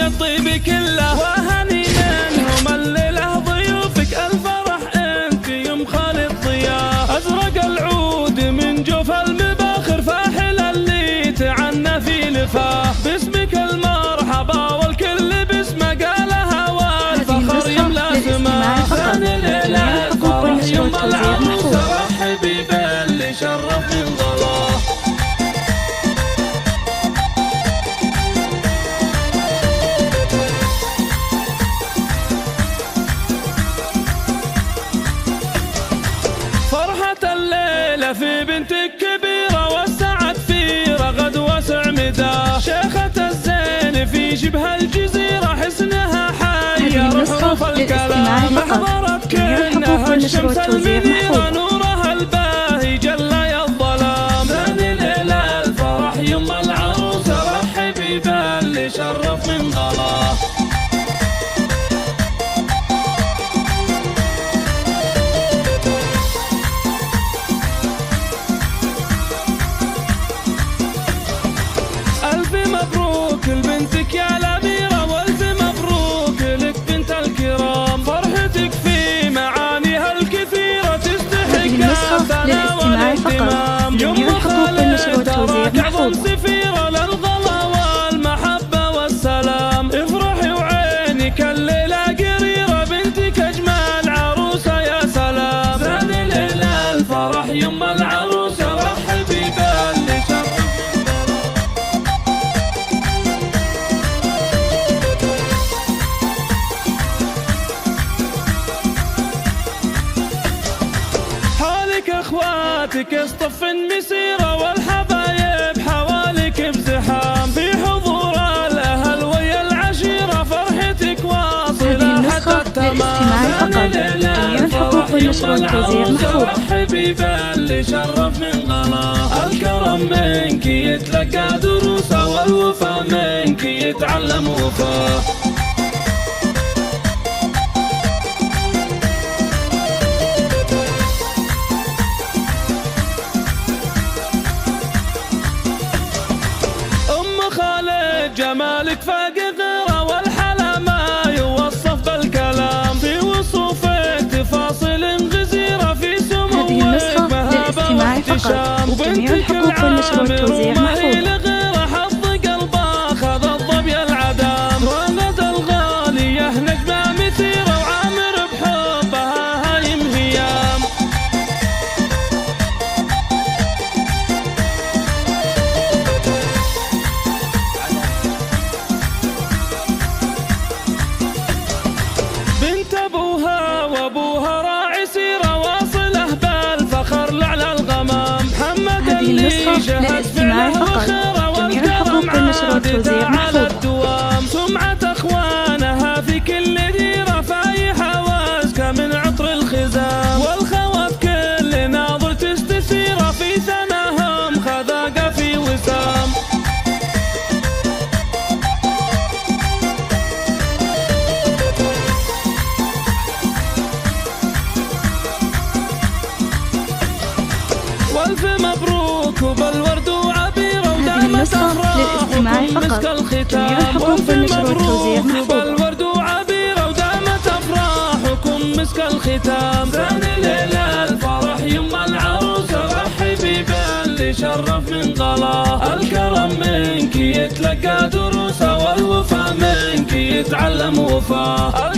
الطيب كله وهني منهم الليلة ضيوفك الفرح انت يوم خالد ضياء ازرق العود من جوف المباخر فاحل اللي تعنى في لفاه باسمك المرحبا والكل باسمه قالها والفخر يملا سماه ثاني ليلة الفرح يوم العروس رحبي باللي شرف من ظلاه الليلة في بنتك كبيرة والسعد في رغد واسع مداه شيخة الزين في شبه الجزيرة حسنها حير حروف الكلام أحضرت كأنها الشمس المنيرة نورها الباهي جلى الظلام ثاني ليلة الفرح يوم العروس رحبي باللي شرف من غلاه مبروك لبنتك يا الأميرة والف مبروك لك بنت الكرام فرحتك في معانيها الكثيرة تستحق الثناء والاهتمام يوم خالد تراك أعظم سفيرة للغلا والمحبة والسلام افرحي وعينك الليلة قريرة بنتك أجمل عروسة يا سلام ثاني ليلة الفرح يوم العروس رحبي باللي شرف اخواتك اصطف مسيرة والحبايب حواليك بزحام في حضور الاهل ويا العشيرة فرحتك واصلة حتى التمام جميع الحقوق والنشر والتوزيع محفوظ رحبي باللي شرف من غلاه الكرم منك يتلقى دروسه والوفا منك يتعلم وفاه جمالك فاق غيره والحلا ما يوصف بالكلام في وصوفك تفاصيل غزيرة في سموك مهابة واحتشام وبنتك العامر لغيره حظ قلبه خذ الظبي العدام رغد الغالية نجمة مثيرة وعامر بحبها هايم هيام ابوها وابوها راعي سيره واصله بالفخر لعلى الغمام محمد اللي شهد فعله وخيره والكرم عادته على الدوام سمعة اخوانها في كل ديره فايحه وازكى من عطر الخزام والخوات كل ناظر تستثيره في ثناهم خذاقه في وسام والف مبروك وبالورد وعبيرة ودامت أفراحكم مسك الختام والف مبروك وبالورد وعبيرة ودامت أفراحكم مسك الختام ثاني ليلة الفرح يوم العروس رحبي باللي شرف من غلاه الكرم منك يتلقى دروسه والوفا منك يتعلم وفاه